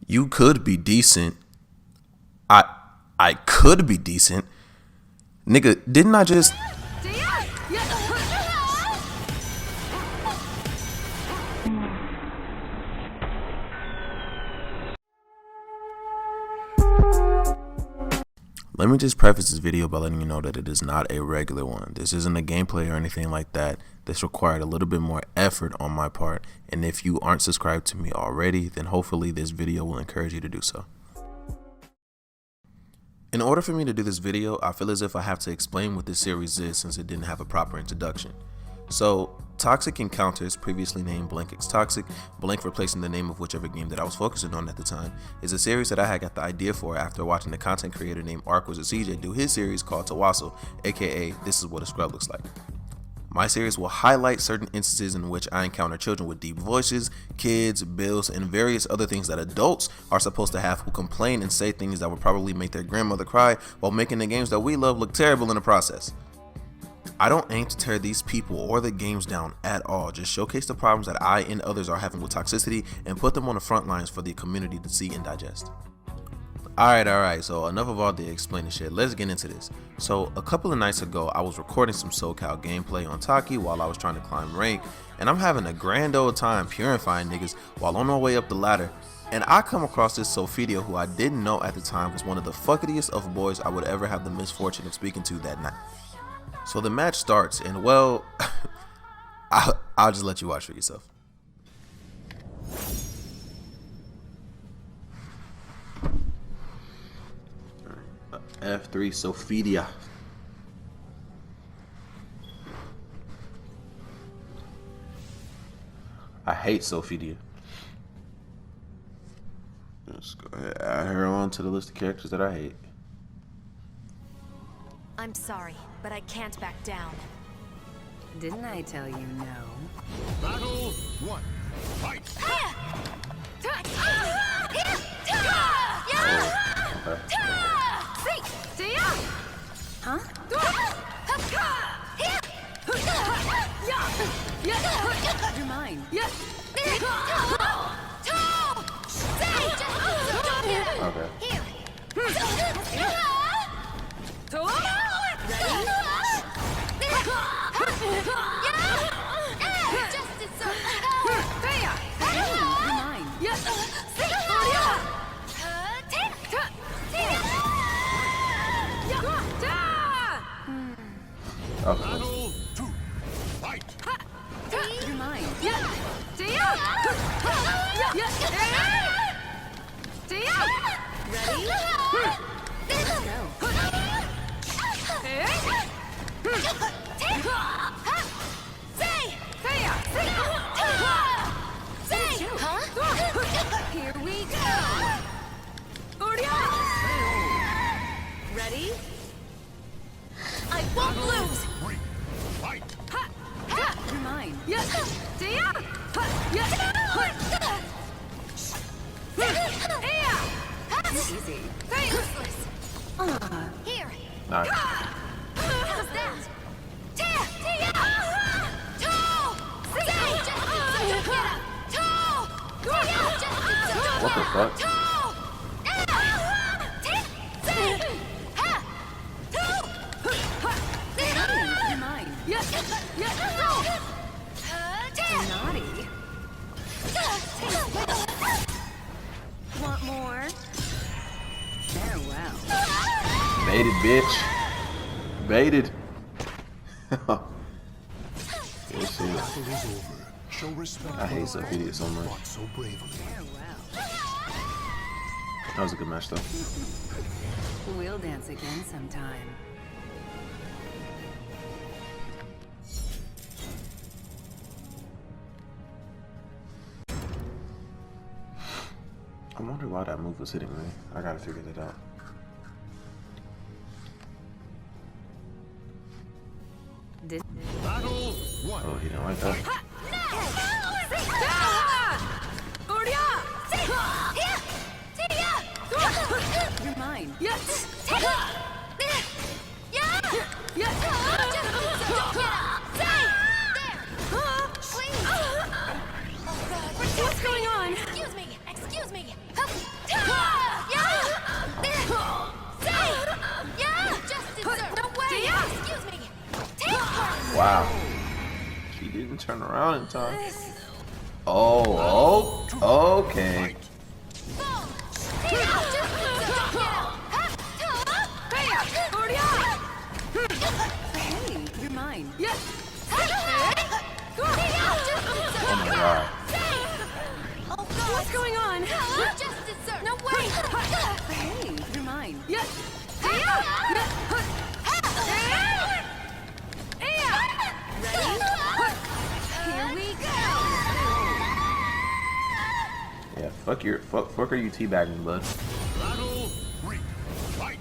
You could be decent. I could be decent. Nigga, didn't I just... Let me just preface this video by letting you know that it is not a regular one. This isn't a gameplay or anything like that. This required a little bit more effort on my part, and if you aren't subscribed to me already, then hopefully this video will encourage you to do so. In order for me to do this video, I feel as if I have to explain what this series is since it didn't have a proper introduction. So, Toxic Encounters, previously named Blank X Toxic, blank replacing the name of whichever game that I was focusing on at the time, is a series that I had got the idea for after watching the content creator named CJ do his series called Tawassel, aka This Is What a Scrub Looks Like. My series will highlight certain instances in which I encounter children with deep voices, kids, bills, and various other things that adults are supposed to have who complain and say things that would probably make their grandmother cry while making the games that we love look terrible in the process. I don't aim to tear these people or the games down at all, just showcase the problems that I and others are having with toxicity and put them on the front lines for the community to see and digest. Alright, so enough of all the explaining shit, let's get into this. So a couple of nights ago, I was recording some SoCal gameplay on Taki while I was trying to climb rank, and I'm having a grand old time purifying niggas while on my way up the ladder, and I come across this Sophidia who I didn't know at the time was one of the fucketiest of boys I would ever have the misfortune of speaking to that night. So the match starts, and well, I'll just let you watch for yourself. F3 Sophidia. I hate Sophidia. Let's go ahead, add her on to the list of characters that I hate. I'm sorry, but I can't back down. Didn't I tell you no? Battle 1. Fight! Huh? You're mine. Okay. Battle 2. Fight! You're mine. Ready? Let's go. Here we go. Ready? I won't lose! 3. Fight! You're mine. Easy. Useless! Here! Nice. How's that? What the fuck? You're mine. Naughty. Want more? Farewell. Baited, bitch. Baited. Good shit. Battle is over. Show respect. I hate Sophidia so much. Fought so bravely. Farewell. That was a good match though. We'll dance again sometime. I wonder why that move was hitting me. I gotta figure that out. Battle 1. Oh, he didn't like that. You're mine. What's going on? Excuse me! Wow. She didn't turn around in time. Oh, okay. Hey, you're mine. Oh my god. What's going on? No way! Hey, you're mine. Here we go. Yeah, fuck are you teabagging, bud? Battle 3. Fight!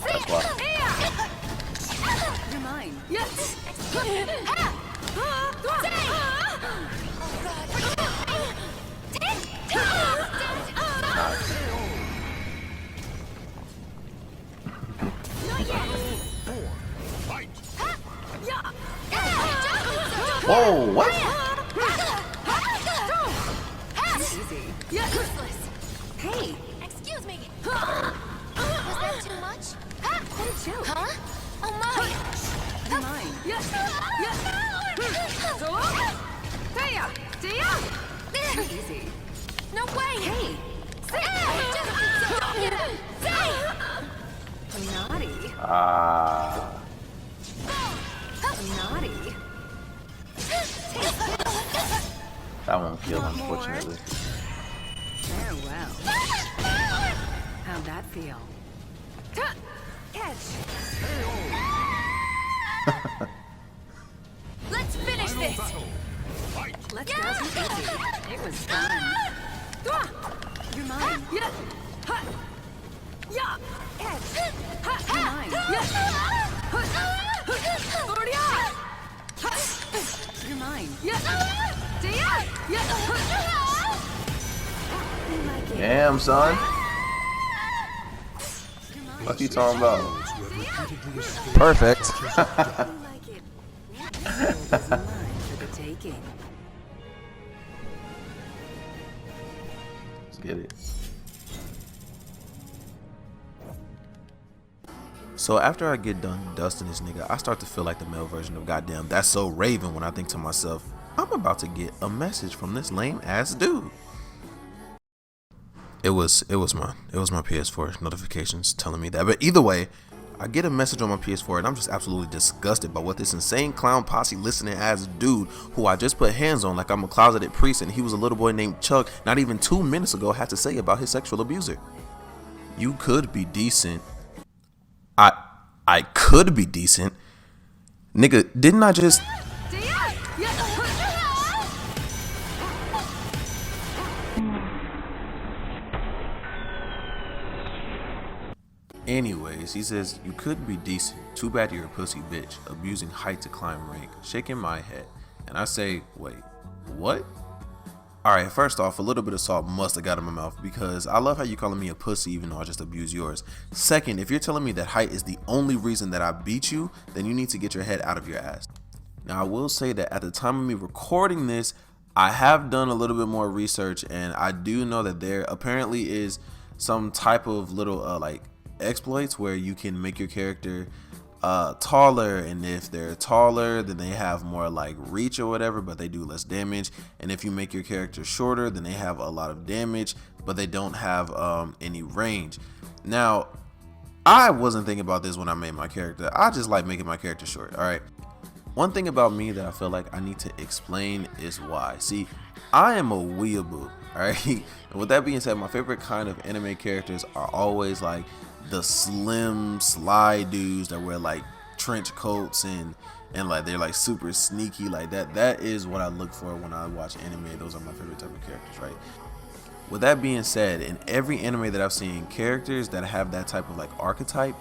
That's why. You're mine. Nice. 4. Fight! Whoa, what? Easy. Useless. Hey, Excuse me. Was that too much? what a joke. Huh? Oh my! You're mine. Easy. No way! Hey, naughty. Ah. Naughty. That won't kill, Want more? unfortunately. Farewell. How'd that feel? Catch. Let's finish Final this! battle! Fight! Let's go easy. It was fun. You're mine. Catch. You're mine. You're mine. You like it. Damn, son. You're mine. What you talking about? Those who have repeatedly escaped Perfect. You like it. This world is mine for the taking. Let's get it. So after I get done dusting this nigga, I start to feel like the male version of goddamn That's So Raven when I think to myself, I'm about to get a message from this lame ass dude. It was my PS4 notifications telling me that. But either way, I get a message on my PS4 and I'm just absolutely disgusted by what this insane clown posse listening ass dude who I just put hands on like I'm a closeted priest and he was a little boy named Chuck not even 2 minutes ago had to say about his sexual abuser. You could be decent. I could be decent. Nigga, didn't I just... Anyways, he says, you could be decent. Too bad you're a pussy bitch. Abusing height to climb rank. Shaking my head. And I say, wait, what? Alright, first off, a little bit of salt must have got in my mouth because I love how you calling me a pussy even though I just abused yours. Second, if you're telling me that height is the only reason that I beat you, then you need to get your head out of your ass. Now, I will say that at the time of me recording this, I have done a little bit more research and I do know that there apparently is some type of little like exploits where you can make your character taller, and if they're taller then they have more like reach or whatever, but they do less damage. And if you make your character shorter, then they have a lot of damage but they don't have any range. Now, I wasn't thinking about this when I made my character. I just like making my character short. All right, one thing about me that I feel like I need to explain is why. See, I am a weeaboo, all right? And with that being said, my favorite kind of anime characters are always like the slim, sly dudes that wear like trench coats and like they're like super sneaky like that. That is what I look for when I watch anime. Those are my favorite type of characters, right? With that being said, in every anime that I've seen, characters that have that type of like archetype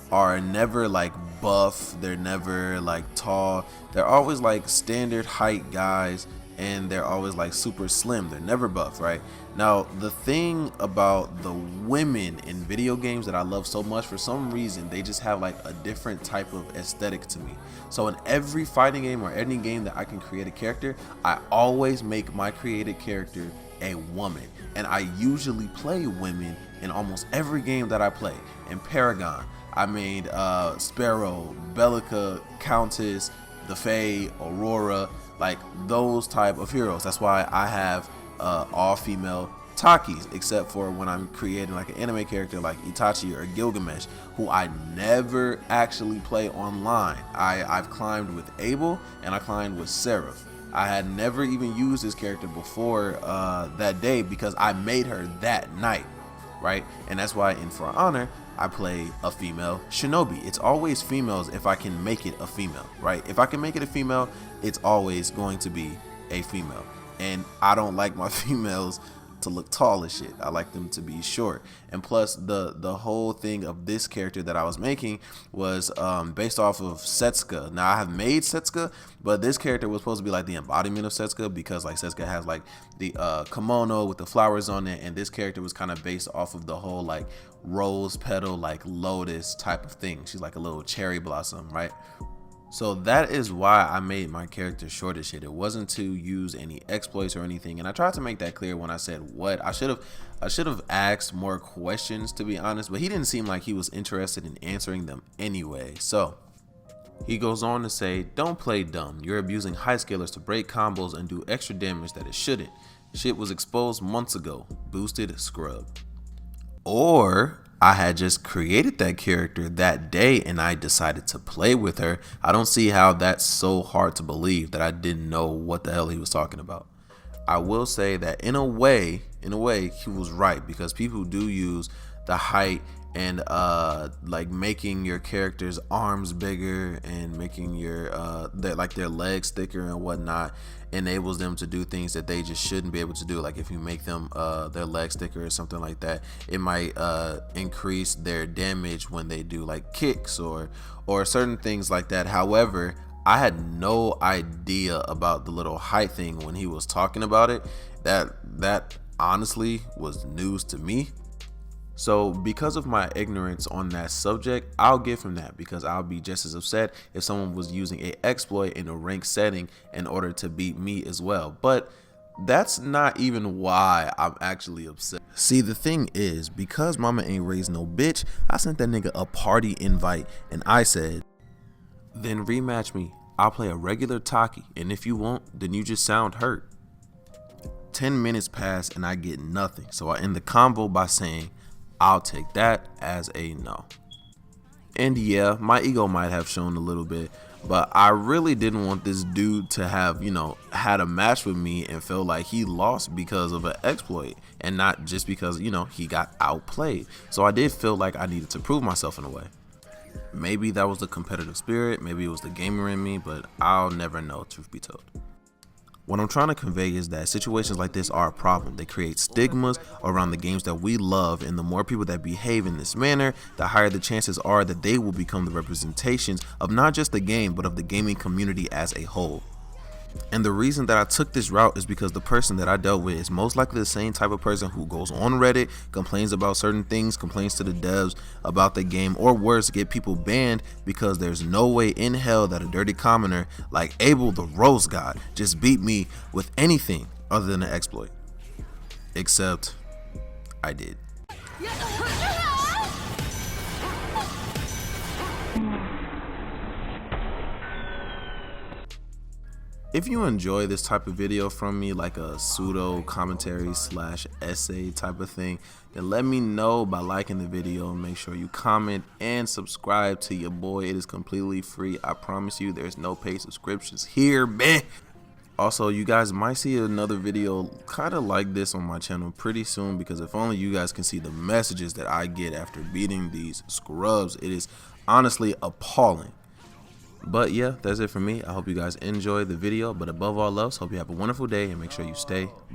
are never like buff, they're never like tall, they're always like standard height guys, and they're always like super slim. They're never buff, right? Now, the thing about the women in video games that I love so much, for some reason they just have like a different type of aesthetic to me. So in every fighting game or any game that I can create a character, I always make my created character a woman, and I usually play women in almost every game that I play. In Paragon, I made Sparrow, Bellica, Countess, the Fae, Aurora, like those type of heroes. That's why I have all female Takis, except for when I'm creating like an anime character like Itachi or Gilgamesh, who I never actually play online. I've climbed with Abel and I climbed with Seraph. I had never even used this character before that day because I made her that night, right? And that's why in For Honor I play a female shinobi. It's always females if I can make it a female, right? If I can make it a female, it's always going to be a female. And I don't like my females to look tall as shit. I like them to be short. And plus the whole thing of this character that I was making was based off of Setsuka. Now I have made Setsuka, but this character was supposed to be like the embodiment of Setsuka because like Setsuka has like the kimono with the flowers on it, and this character was kind of based off of the whole like rose petal like lotus type of thing. She's like a little cherry blossom, right? So that is why I made my character short as shit. It wasn't to use any exploits or anything, and I tried to make that clear when I said what. I should have asked more questions, to be honest, but he didn't seem like he was interested in answering them anyway. So he goes on to say, don't play dumb. You're abusing high scalers to break combos and do extra damage that it shouldn't. Shit was exposed months ago. Boosted scrub. Or I had just created that character that day and I decided to play with her. I don't see how that's so hard to believe that I didn't know what the hell he was talking about. I will say that in a way, he was right, because people do use the height and like making your character's arms bigger and making your their legs thicker and whatnot enables them to do things that they just shouldn't be able to do. Like if you make them their legs thicker or something like that, it might increase their damage when they do like kicks or certain things like that. However, I had no idea about the little height thing when he was talking about it. That honestly was news to me. So because of my ignorance on that subject, I'll give him that, because I'll be just as upset if someone was using an exploit in a ranked setting in order to beat me as well. But that's not even why I'm actually upset. See, the thing is, because mama ain't raised no bitch, I sent that nigga a party invite and I said, then rematch me. I'll play a regular Taki, and if you won't, then you just sound hurt. 10 minutes pass and I get nothing. So I end the convo by saying, I'll take that as a no. And yeah, my ego might have shown a little bit, but I really didn't want this dude to have, had a match with me and feel like he lost because of an exploit and not just because, he got outplayed. So I did feel like I needed to prove myself in a way. Maybe that was the competitive spirit, maybe it was the gamer in me, but I'll never know, truth be told. What I'm trying to convey is that situations like this are a problem. They create stigmas around the games that we love, and the more people that behave in this manner, the higher the chances are that they will become the representations of not just the game, but of the gaming community as a whole. And the reason that I took this route is because the person that I dealt with is most likely the same type of person who goes on Reddit, complains about certain things, complains to the devs about the game, or worse, get people banned because there's no way in hell that a dirty commoner like Abel the Rose God just beat me with anything other than an exploit. Except I did. If you enjoy this type of video from me, like a pseudo commentary / essay type of thing, then let me know by liking the video, and make sure you comment and subscribe to your boy. It is completely free. I promise you, there's no paid subscriptions here, man. Also, you guys might see another video kind of like this on my channel pretty soon, because if only you guys can see the messages that I get after beating these scrubs, it is honestly appalling. But yeah, that's it for me. I hope you guys enjoyed the video, but above all else, hope you have a wonderful day and make sure you stay blessed.